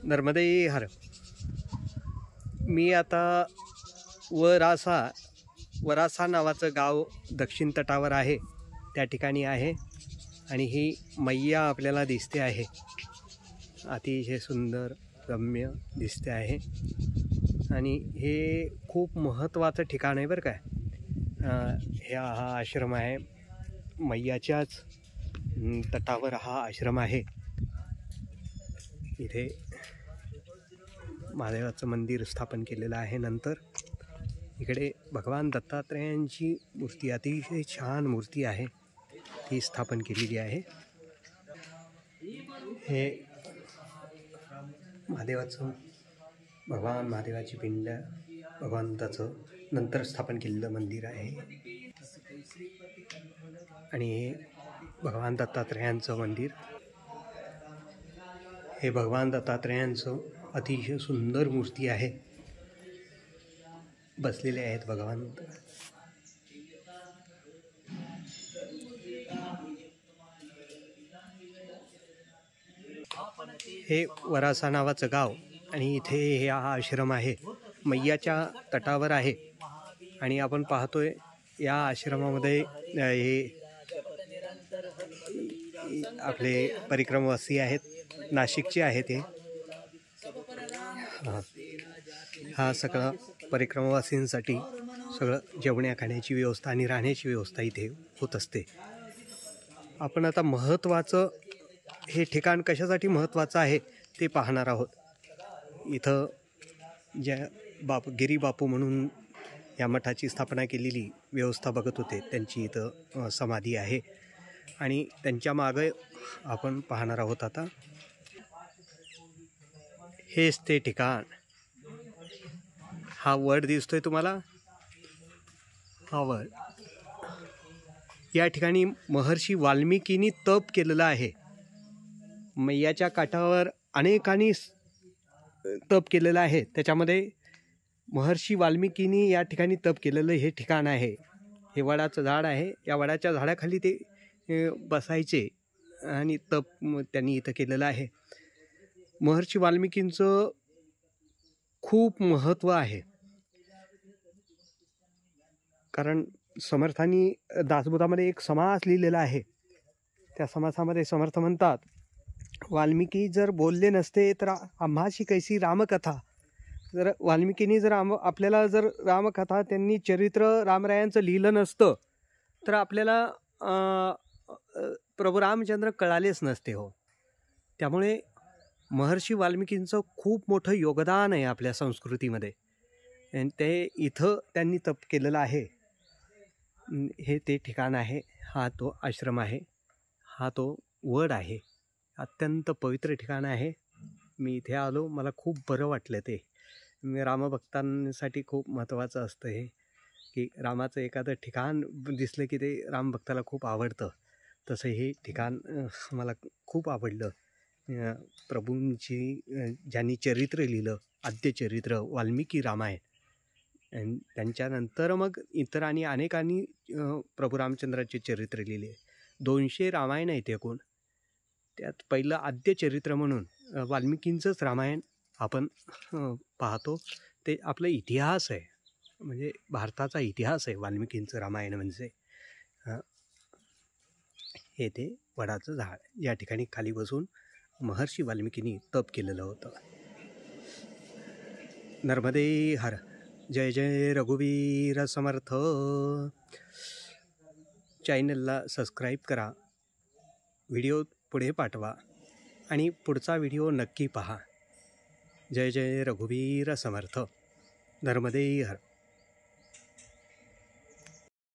नर्मदे हर. मी आता वरासा नावाचं गाव दक्षिण तटावर आहे त्या ठिकाणी आहे आणि ही मैया आपल्याला दिसते आहे. अतिशय सुंदर रम्य दिसते आहे आणि हे खूप महत्त्वाचं ठिकाण आहे बरं काय. हा आश्रम आहे, मैयाच्याच तटावर हा आश्रम आहे. इथे महादेवाचं मंदिर स्थापन केलेलं आहे. नंतर इकडे भगवान दत्तात्रेयांची मूर्ती, अतिशय छान मूर्ती आहे, ती स्थापन केलेली आहे. हे भगवान महादेवाची पिंड, भगवंताचं नंतर स्थापन केलेलं मंदिर आहे. आणि हे भगवान दत्तात्रेयांचं मंदिर. हे भगवान दत्तात्रेयांचं अतिशय सुंदर मूर्ती आहे. बसलेले आहेत भगवान. हे वरासा नावाचं गाव आणि इथे हे हा आश्रम आहे, मैयाच्या तटावर आहे. आणि आपण पाहतोय या आश्रमामध्ये हे आपले परिक्रमवासी आहेत, नाशिकचे आहेत. हे हा सगळा परिक्रमवासींसाठी सगळं जेवण्या खाण्याची व्यवस्था आणि राहण्याची व्यवस्था इथे होत असते. आपण आता महत्त्वाचं हे ठिकाण कशासाठी महत्त्वाचं आहे ते पाहणार आहोत. इथं ज्या गिरी बापू म्हणून या मठाची स्थापना केलेली व्यवस्था बघत होते, त्यांची इथं समाधी आहे आणि त्यांच्या मागे आपण पाहणार आहोत. आता हेच ते ठिकाण. हा वड दिसतोय तुम्हाला, हा वड. या ठिकाणी महर्षी वाल्मिकींनी तप केलेलं आहे. मैयाच्या काठावर अनेकांनी तप केलेलं आहे. त्याच्यामध्ये महर्षी वाल्मिकींनी या ठिकाणी तप केलेलं हे ठिकाण आहे. हे वडाचं झाड आहे. या वडाच्या झाडाखाली ते बसायचे आणि तप त्यांनी इथं केलेलं आहे. महर्षी वाल्मिकींचं खूप महत्त्व आहे, कारण समर्थांनी दासबोधामध्ये एक समास लिहिलेला आहे. त्या समासामध्ये समर्थ म्हणतात, वाल्मिकी जर बोलले नसते तर आम्हाशी कैसी रामकथा. जर वाल्मिकींनी जर आपल्याला जर रामकथा, त्यांनी चरित्र रामरायांचं लिहिलं नसतं तर आपल्याला प्रभू रामचंद्र कळालेच नसते हो. त्यामुळे महर्षी वाल्मिकींचं खूप मोठं योगदान आहे आपल्या संस्कृतीमध्ये. आणि ते इथं त्यांनी तप केलेलं आहे. हे ते ठिकाण आहे. हा तो आश्रम आहे, हा तो वड आहे. अत्यंत पवित्र ठिकाण आहे. मी इथे आलो, मला खूप बरं वाटलं. ते रामभक्तांसाठी खूप महत्त्वाचं असतं हे, की रामाचं एखादं ठिकाण दिसलं की ते रामभक्ताला खूप आवडतं. तसं हे ठिकाण मला खूप आवडलं. प्रभूंची ज्यांनी चरित्र लिहिलं, आद्यचरित्र वाल्मिकी रामायण, आणि त्यांच्यानंतर मग इतर आणि अनेकांनी प्रभू रामचंद्राचे चरित्र लिहिले. 200 रामायण आहेत एकूण. त्यात पहिलं आद्यचरित्र म्हणून वाल्मिकींचंच रामायण आपण पाहतो. ते आपलं इतिहास आहे, म्हणजे भारताचा इतिहास आहे वाल्मिकींचं रामायण म्हणजे. हे ते वडाचं झाड, या ठिकाणी खाली बसून महर्षी वाल्मिकींनी तप केलेलं होतं. नर्मदे हर. जय जय रघुवीर समर्थ. चॅनलला सबस्क्राईब करा, व्हिडिओ पुढे पाठवा आणि पुढचा व्हिडिओ नक्की पहा. जय जय रघुवीर समर्थ. नर्मदे हर.